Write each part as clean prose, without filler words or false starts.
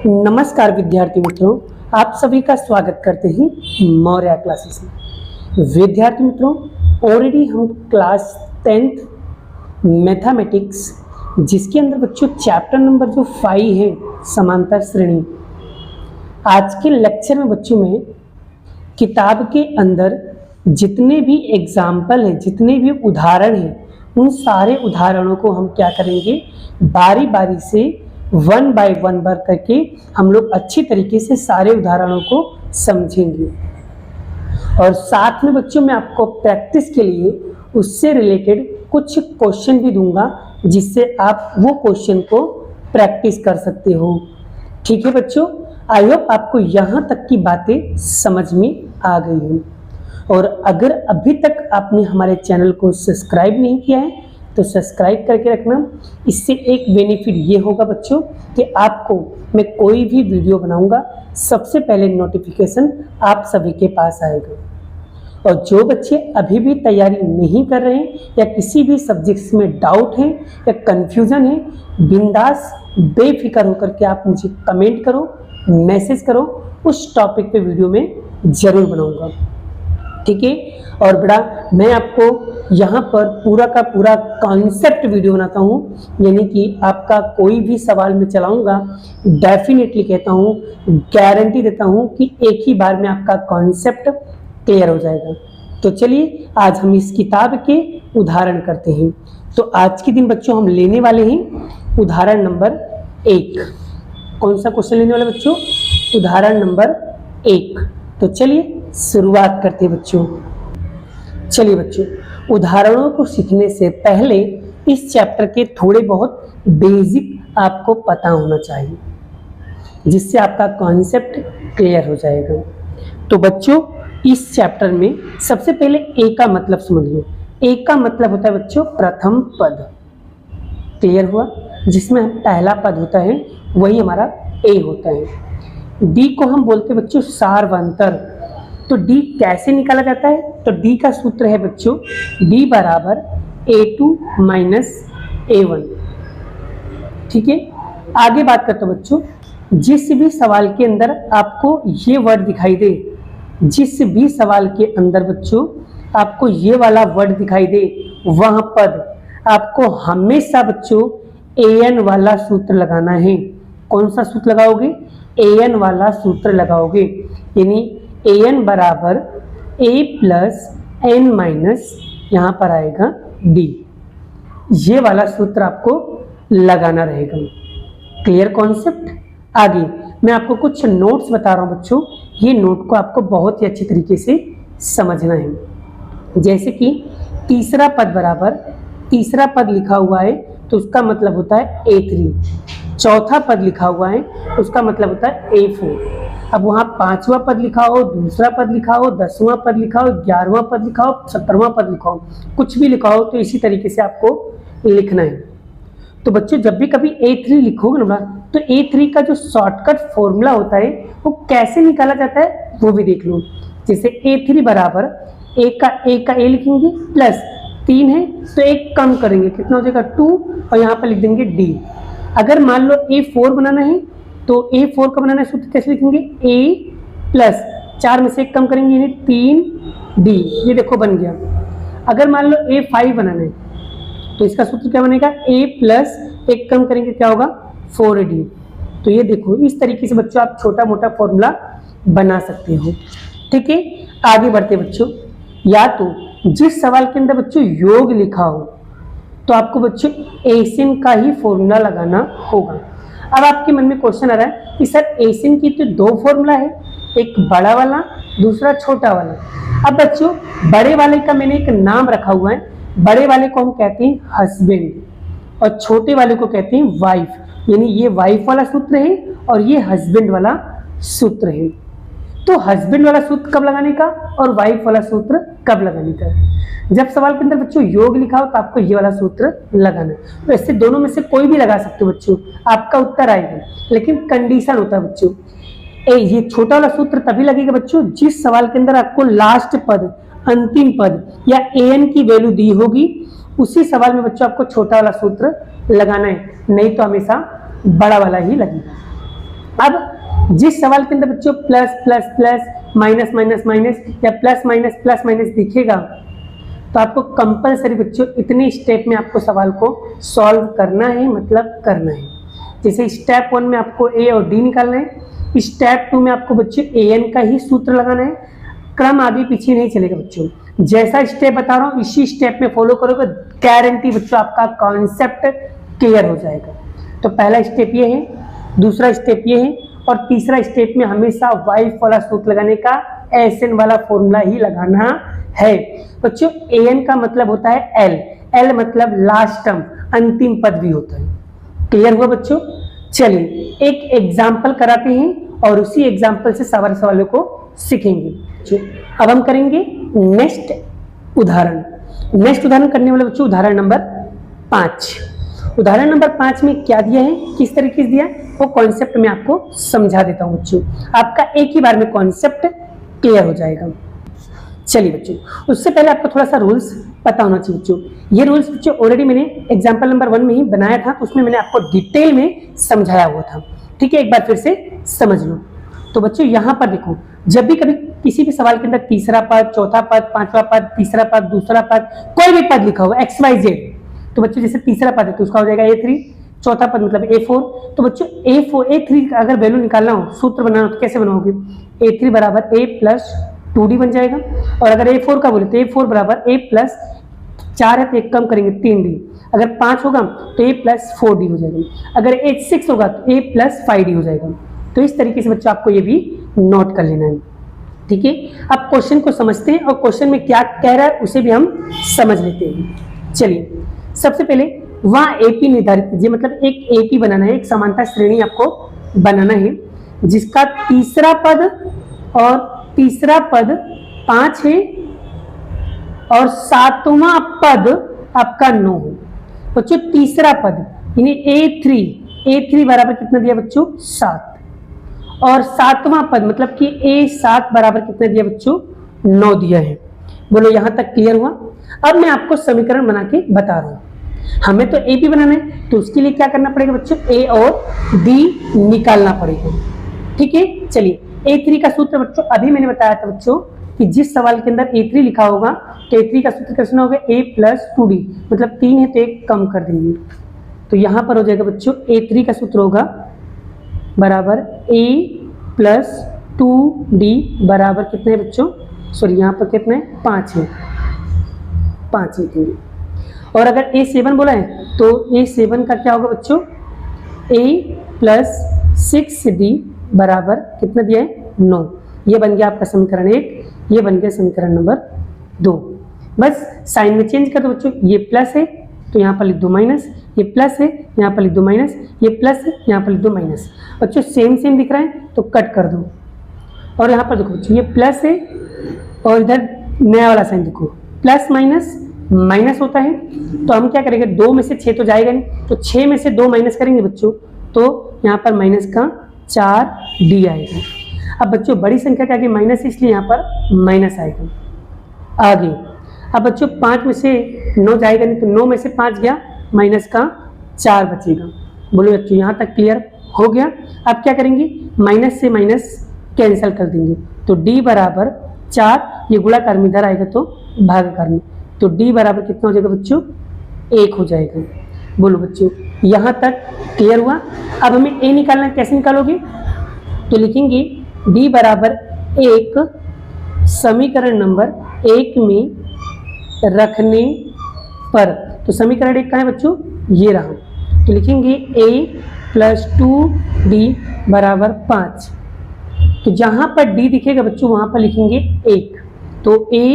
नमस्कार विद्यार्थी मित्रों, आप सभी का स्वागत करते हैं मौर्य क्लासेस में। विद्यार्थी मित्रों, ऑलरेडी हम क्लास 10th मैथमेटिक्स जिसके अंदर बच्चों चैप्टर नंबर जो 5 है समांतर श्रेणी, आज के लेक्चर में बच्चों में किताब के अंदर जितने भी एग्जाम्पल है, जितने भी उदाहरण हैं, उन सारे उदाहरणों को हम क्या करेंगे, बारी बारी से 1 बाय 1 बार करके हम लोग अच्छी तरीके से सारे उदाहरणों को समझेंगे। और साथ में बच्चों मैं आपको प्रैक्टिस के लिए उससे रिलेटेड कुछ क्वेश्चन भी दूंगा, जिससे आप वो क्वेश्चन को प्रैक्टिस कर सकते हो। ठीक है बच्चों, आई होप आपको यहाँ तक की बातें समझ में आ गई हो। और अगर अभी तक आपने हमारे चैनल को सब्सक्राइब नहीं किया है तो सब्सक्राइब करके रखना। इससे एक बेनिफिट ये होगा बच्चों कि आपको मैं कोई भी वीडियो बनाऊंगा सबसे पहले नोटिफिकेशन आप सभी के पास आएगा। और जो बच्चे अभी भी तैयारी नहीं कर रहे हैं या किसी भी सब्जेक्ट्स में डाउट है या कंफ्यूजन है, बिंदास बेफिक्र होकर के आप मुझे कमेंट करो, मैसेज करो, उस टॉपिक पे वीडियो में जरूर बनाऊंगा। ठीक है। और बेटा मैं आपको यहाँ पर पूरा का पूरा कॉन्सेप्ट वीडियो बनाता हूँ, यानी कि आपका कोई भी सवाल मैं चलाऊंगा, डेफिनेटली कहता हूँ, गारंटी देता हूँ कि एक ही बार में आपका कॉन्सेप्ट क्लियर हो जाएगा। तो चलिए आज हम इस किताब के उदाहरण करते हैं। तो आज के दिन बच्चों हम लेने वाले हैं उदाहरण नंबर 1। कौन सा क्वेश्चन लेने वाले बच्चों? उदाहरण नंबर 1। तो चलिए शुरुआत करते हैं बच्चों। चलिए बच्चों, उदाहरणों को सीखने से पहले इस चैप्टर के थोड़े बहुत बेसिक आपको पता होना चाहिए, जिससे आपका कॉन्सेप्ट क्लियर हो जाएगा। तो बच्चों इस चैप्टर में सबसे पहले ए का मतलब समझ लो। ए का मतलब होता है बच्चों प्रथम पद। क्लियर हुआ? जिसमें पहला पद होता है वही हमारा ए होता है। डी को हम बोलते हैं बच्चों सार्वंतर। तो डी कैसे निकाला जाता है? तो डी का सूत्र है बच्चों डी बराबर A2 माइनस A1। ठीक है। आगे बात करते हैं बच्चों, जिस भी सवाल के अंदर आपको ये वर्ड दिखाई दे, जिस भी सवाल के अंदर बच्चों आपको ये वाला वर्ड दिखाई दे, वह पद आपको हमेशा बच्चों an वाला सूत्र लगाना है। कौन सा सूत्र लगाओगे? an वाला सूत्र लगाओगे, यानी an बराबर a प्लस n माइनस यहाँ पर आएगा d। ये वाला सूत्र आपको लगाना रहेगा। Clear concept? आगे मैं आपको कुछ नोट्स बता रहा हूँ बच्चों, ये नोट को आपको बहुत ही अच्छी तरीके से समझना है। जैसे कि तीसरा पद बराबर, तीसरा पद लिखा हुआ है तो उसका मतलब होता है A3। चौथा पद लिखा हुआ है उसका मतलब होता है A4। अब वहाँ 5वां पद लिखा हो, दूसरा पद लिखा हो, 10वां पद लिखा हो, 11वां पद लिखा हो, 17वां पद लिखा हो, कुछ भी लिखा हो, तो इसी तरीके से आपको लिखना है। तो बच्चों जब भी कभी A3 लिखोगे ना, तो A3 का जो शॉर्टकट फॉर्मूला होता है वो कैसे निकाला जाता है वो भी देख लो। जैसे A3 बराबर A का A लिखेंगे प्लस 3 है तो 1 कम करेंगे, कितना हो जाएगा 2, और यहाँ पर लिख देंगे D। अगर मान लो A4 बनाना है तो A4 का बनाना है सूत्र कैसे लिखेंगे? A प्लस 4 में से 1 कम करेंगे यानी 3D। ये देखो बन गया। अगर मान लो A5 बनाना है तो इसका सूत्र क्या बनेगा? A प्लस 1 कम करेंगे क्या होगा? 4D। तो ये देखो इस तरीके से बच्चों आप छोटा मोटा फॉर्मूला बना सकते हो। ठीक है। आगे बढ़ते बच्चों, या तो जिस सवाल के अंदर बच्चों योग लिखा हो तो आपको बच्चों एसिन का ही फॉर्मूला लगाना होगा। अब आपके मन में क्वेश्चन आ रहा है कि सर एसिन की तो 2 फॉर्मूला है, एक बड़ा वाला, दूसरा छोटा वाला। अब बच्चों बड़े वाले का मैंने एक नाम रखा हुआ है। बड़े वाले को हम कहते हैं हस्बैंड और छोटे वाले को कहते हैं वाइफ, यानी ये वाइफ वाला सूत्र है और ये हस्बैंड वाला सूत्र है। तो हस्बैंड वाला सूत्र कब लगाने का और वाइफ वाला सूत्र कब लगाने का? जब सवाल के अंदर बच्चों योग लिखा हो तो आपको ये वाला सूत्र लगाना है। तो ऐसे दोनों में से कोई भी लगा सकते हो बच्चों, आपका उत्तर आएगा। लेकिन कंडीशन होता है बच्चों, ये छोटा वाला सूत्र तभी लगेगा बच्चों जिस सवाल के अंदर आपको लास्ट पद, अंतिम पद या an की वैल्यू दी होगी, उसी सवाल में बच्चों आपको छोटा वाला सूत्र लगाना है, नहीं तो हमेशा बड़ा वाला ही लगेगा। अब जिस सवाल के अंदर बच्चों plus plus plus minus minus minus या प्लस माइनस दिखेगा तो आपको कंपलसरी बच्चों इतने स्टेप में आपको सवाल को सॉल्व करना है, मतलब करना है। जैसे स्टेप 1 में आपको ए और डी निकालना है, स्टेप 2 में आपको बच्चों an का ही सूत्र लगाना है। क्रम आगे पीछे नहीं चलेगा बच्चों, जैसा स्टेप बता रहा हूँ इसी स्टेप में फॉलो करोगे, गारंटी बच्चों आपका कॉन्सेप्ट क्लियर हो जाएगा। तो पहला स्टेप ये है, दूसरा स्टेप ये है, और तीसरा स्टेप में हमेशा वाइफ वाला सूत्र लगाने का एसएन वाला फॉर्मूला ही लगाना है बच्चों। एन का मतलब होता है एल, एल मतलब लास्ट टर्म, अंतिम पद भी होता है। क्लियर हुआ बच्चों? चलिए एक एग्जाम्पल कराते हैं और उसी एग्जाम्पल से सवालों को सीखेंगे। अब हम करेंगे नेक्स्ट उदाहरण। नेक्स्ट उदाहरण करने वाले बच्चों उदाहरण नंबर 5। उदाहरण नंबर 5 में क्या दिया है, किस तरीके से दिया है, वो कॉन्सेप्ट मैं आपको समझा देता हूं बच्चों, आपका एक ही बार में कॉन्सेप्ट क्लियर हो जाएगा। चलिए बच्चों, उससे पहले आपको थोड़ा सा रूल्स पता होना चाहिए बच्चों। ये रूल्स बच्चों ऑलरेडी मैंने एग्जाम्पल नंबर 1 में ही बनाया था, तो उसमें मैंने आपको डिटेल में समझाया हुआ था। ठीक है, एक बार फिर से समझ लो। तो बच्चों यहाँ पर देखो, जब भी कभी किसी भी सवाल के अंदर तीसरा पद, चौथा पद, पांचवा पद, तीसरा पद, दूसरा पद, कोई भी पद लिखा हुआ XYZ, तो बच्चों जैसे तीसरा पद है तो उसका हो जाएगा A3, चौथा पद मतलब A4। तो बच्चों A3 का अगर वैल्यू निकालना हो, सूत्र बनाना हो, तो कैसे बनाओगे? A3 बराबर A प्लस 2D बन जाएगा। और अगर A4 का बोले तो A4 बराबर A प्लस 4 है तो एक कम करेंगे 3D। अगर 5 होगा तो A प्लस 4D हो जाएगा। अगर A6 होगा तो A प्लस 5D हो जाएगा। तो इस तरीके से बच्चों आपको ये भी नोट कर लेना है। ठीक है, अब क्वेश्चन को समझते हैं और क्वेश्चन में क्या कह रहा है उसे भी हम समझ लेते हैं। चलिए, सबसे पहले वहां एपी निर्धारित कीजिए, मतलब एक एपी बनाना है, एक समानता श्रेणी आपको बनाना है जिसका तीसरा पद और तीसरा पद 5 है और सातवां पद आपका 9 है। बच्चों तीसरा पद यानी A3 बराबर कितना दिया बच्चों? 7, और सातवां पद मतलब कि A7 बराबर कितना दिया बच्चों? 9 दिया है। बोलो यहां तक क्लियर हुआ? अब मैं आपको समीकरण बना के बता रहा हूं। हमें तो एपी बनाना है, तो उसके लिए क्या करना पड़ेगा बच्चों? ए और डी निकालना पड़ेगा। ठीक है, चलिए A3 का सूत्र बच्चों अभी मैंने बताया था बच्चों कि जिस सवाल के अंदर A3 लिखा होगा तो A3 का सूत्र कैसे होगा? A प्लस 2D, मतलब 3 है तो एक कम कर देंगे। तो यहां पर हो जाएगा बच्चों A3 का सूत्र होगा बराबर A प्लस 2D बराबर कितने है बच्चों? सॉरी यहाँ पर कितने है? 5 है, 5 है। और अगर A7 बोला है तो A7 का क्या होगा बच्चों? A प्लस 6D बराबर कितना दिया है? 9। ये बन गया आपका समीकरण 1, ये बन गया समीकरण नंबर 2। बस साइन में चेंज कर दो बच्चों, ये प्लस है तो यहाँ पर लिख दो माइनस, ये प्लस है यहाँ पर लिख दो माइनस, ये प्लस है यहाँ पर लिख दो माइनस। बच्चों सेम सेम दिख रहा है तो कट कर दो। और यहाँ पर देखो बच्चों ये प्लस है और इधर नया वाला साइन देखो, प्लस माइनस माइनस होता है। तो हम क्या करेंगे, 2 में से 6 तो जाएगा नहीं, तो 6 में से 2 माइनस करेंगे बच्चों, तो यहाँ पर माइनस का 4D आएगा। अब बच्चों बड़ी संख्या क्या, माइनस, इसलिए यहाँ पर माइनस आएगा। आगे अब बच्चों 5 में से 9 जाएगा नहीं, तो 9 में से 5 गया, माइनस का 4 बचेगा। बोलो बच्चों यहाँ तक क्लियर हो गया? अब क्या करेंगे, माइनस से माइनस कैंसिल कर देंगे, तो D बराबर 4, ये गुणाकार में इधर आएगा तो भागाकार में, तो D बराबर कितना हो जाएगा बच्चों? 1 हो जाएगा। बोलो बच्चों यहाँ तक क्लियर हुआ? अब हमें A निकालना, कैसे निकालोगे? तो लिखेंगे D बराबर 1 समीकरण नंबर 1 में रखने पर, तो समीकरण 1 कहाँ है बच्चों? ये रहा। तो लिखेंगे A प्लस 2D बराबर 5। तो जहां पर D दिखेगा बच्चों वहां पर लिखेंगे 1, तो A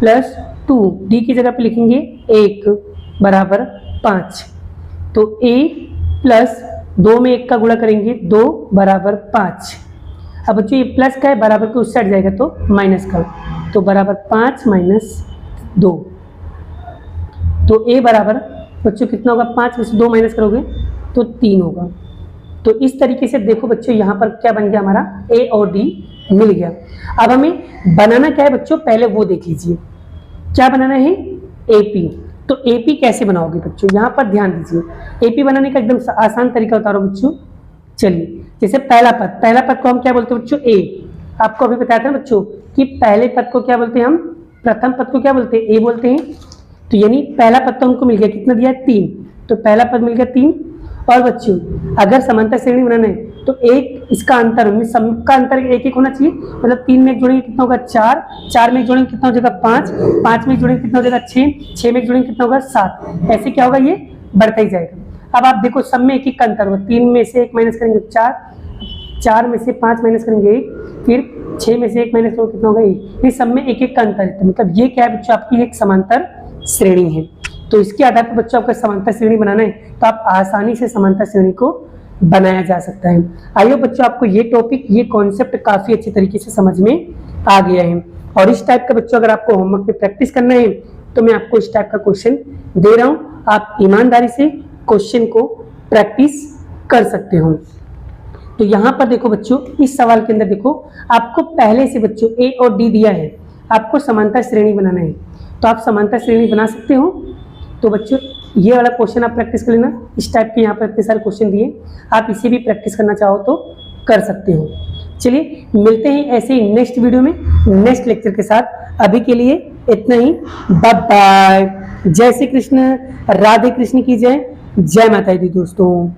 प्लस 2 D की जगह पे लिखेंगे 1 बराबर 5। तो A प्लस 2 में 1 का गुणा करेंगे 2 बराबर 5। अब बच्चों ये प्लस का है, बराबर के उस साइड जाएगा तो माइनस का, तो बराबर 5 माइनस 2। तो A बराबर बच्चों कितना होगा? 5 में से 2 माइनस करोगे तो 3 होगा। तो इस तरीके से देखो बच्चों यहाँ पर क्या बन गया, हमारा A और D मिल गया। अब हमें बनाना क्या है बच्चों, पहले वो देख लीजिए। क्या बनाना है? AP। तो AP कैसे बनाओगे बच्चों, यहाँ पर ध्यान दीजिए। AP बनाने का एकदम आसान तरीका बता रहा हूँ बच्चों। चलिए, जैसे पहला पद को हम क्या बोलते हैं बच्चों? ए। आपको अभी बताया था बच्चों कि पहले पद को क्या बोलते हैं हम? प्रथम पद को क्या बोलते हैं? ए बोलते हैं। तो यानी पहला पद तो हमको मिल गया, कितना दिया है? 3। तो पहला पद मिल गया 3। और बच्चों अगर समांतर श्रेणी बनाना है तो एक इसका अंतर, सबका अंतर एक एक होना चाहिए। मतलब 3 में एक जोड़ेंगे कितना होगा? 4। 4 में एक जोड़ेंगे कितना हो जाएगा? 5। 5 में एक जोड़ेंगे कितना हो जाएगा? 6। 6 में एक जोड़ेंगे कितना होगा? 7। ऐसे क्या होगा? ये बढ़ता ही जाएगा। अब आप देखो सब में एक एक का अंतर होगा। 3 में से 1 माइनस करेंगे 4, 4 में से 5 माइनस करेंगे 1, फिर 6 में से 1 माइनस करेंगे कितना होगा? 1। ये सब में एक एक का अंतर है। मतलब ये क्या है बच्चों? आपकी एक समांतर श्रेणी है। तो इसके आधार पर बच्चों आपको समांतर श्रेणी बनाना है तो आप आसानी से समांतर श्रेणी को बनाया जा सकता है। आई होप बच्चों आपको ये टॉपिक, ये कॉन्सेप्ट काफी अच्छी तरीके से समझ में आ गया है। और इस टाइप का बच्चों अगर आपको होमवर्क पे प्रैक्टिस करना है तो मैं आपको इस टाइप का क्वेश्चन दे रहा हूँ, आप ईमानदारी से क्वेश्चन को प्रैक्टिस कर सकते हो। तो यहाँ पर देखो बच्चों, इस सवाल के अंदर देखो आपको पहले से बच्चों ए और डी दिया है, आपको समांतर श्रेणी बनाना है। तो आप समांतर श्रेणी बना सकते हो। तो बच्चों ये वाला क्वेश्चन आप प्रैक्टिस कर लेना। इस टाइप के यहाँ पर इतने सारे क्वेश्चन दिए, आप इसे भी प्रैक्टिस करना चाहो तो कर सकते हो। चलिए मिलते हैं ऐसे ही नेक्स्ट वीडियो में, नेक्स्ट लेक्चर के साथ। अभी के लिए इतना ही, बाय बाय। जय श्री कृष्ण, राधे कृष्ण की जय, जय माता दी दोस्तों।